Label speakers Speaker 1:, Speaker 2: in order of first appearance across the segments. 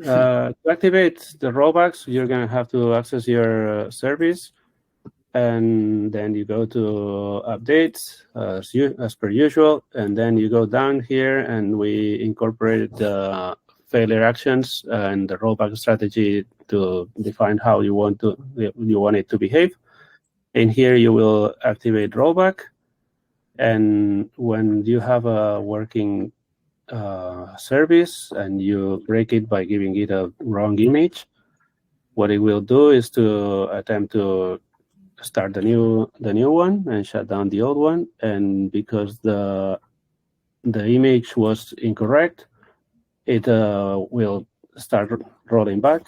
Speaker 1: To activate the rollbacks, you're going to have to access your service, and then you go to updates as per usual, and then you go down here, and we incorporated the failure actions and the rollback strategy to define how you want it to behave. In here, you will activate rollback, and when you have a working service and you break it by giving it a wrong image, what it will do is to attempt to start the new one and shut down the old one. And because the image was incorrect, it will start rolling back,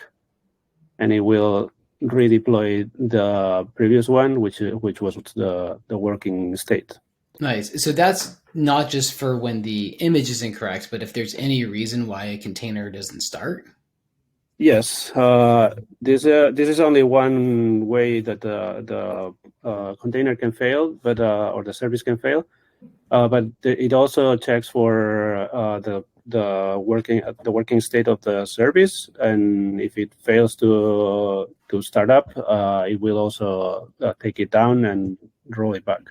Speaker 1: and it will redeploy the previous one, which was the working state.
Speaker 2: Nice. So that's not just for when the image is incorrect, but if there's any reason why a container doesn't start?
Speaker 1: Yes. This is only one way that the container can fail, but or the service can fail. But it also checks for the working state of the service, and if it fails to start up, it will also take it down and roll it back.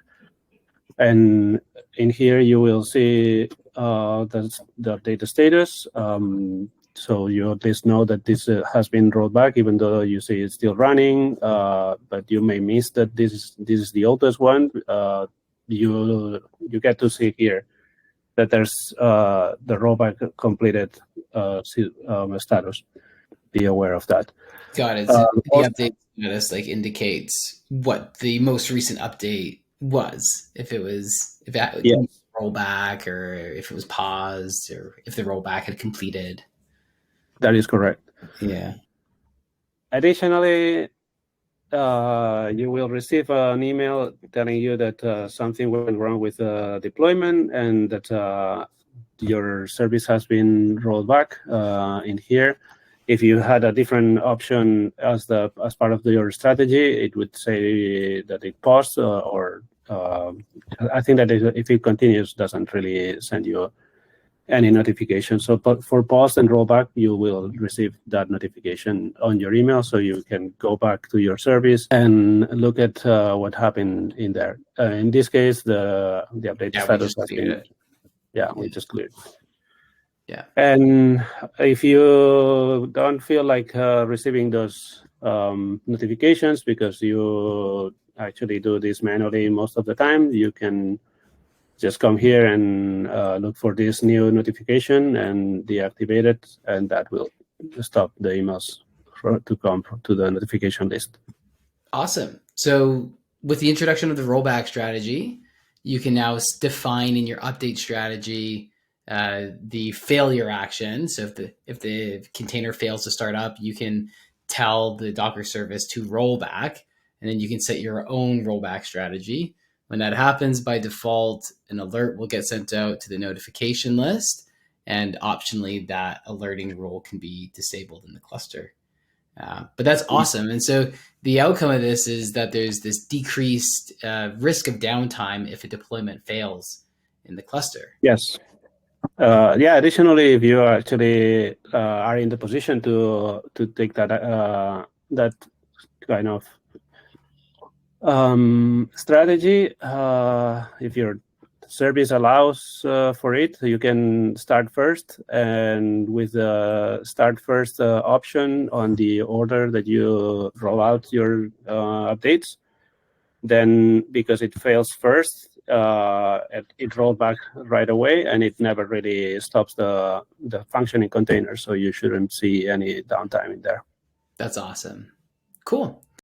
Speaker 1: And in here you will see the data status. So you at least know that this has been rolled back, even though you see it's still running. But you may miss that this is the oldest one. You get to see here that there's the rollback completed status. Be aware of that.
Speaker 2: Got it. So the update status indicates what the most recent update was. If that rollback, or if it was paused, or if the rollback had completed.
Speaker 1: That is correct.
Speaker 2: Yeah.
Speaker 1: Additionally, you will receive an email telling you that something went wrong with the deployment, and that your service has been rolled back. In here, if you had a different option as part of your strategy, it would say that it paused, or I think that if it continues, doesn't really send you any notification. So for pause and rollback, you will receive that notification on your email, so you can go back to your service and look at what happened in there. In this case, the update status has been. We just cleared.
Speaker 2: Yeah.
Speaker 1: And if you don't feel like receiving those notifications because you actually do this manually most of the time, you can just come here and look for this new notification and deactivate it, and that will stop the emails to come to the notification list.
Speaker 2: Awesome. So with the introduction of the rollback strategy, you can now define in your update strategy the failure action. So if the container fails to start up, you can tell the Docker service to roll back, and then you can set your own rollback strategy. When that happens, by default, an alert will get sent out to the notification list, and optionally that alerting rule can be disabled in the cluster. But that's awesome. And so the outcome of this is that there's this decreased risk of downtime if a deployment fails in the cluster.
Speaker 1: Yes. Additionally, if you actually are in the position to take that kind of strategy, if your service allows for it, you can start first, and with the start first option on the order that you roll out your updates, then because it fails first, it rolls back right away, and it never really stops the functioning container, so you shouldn't see any downtime in there.
Speaker 2: That's awesome. Cool.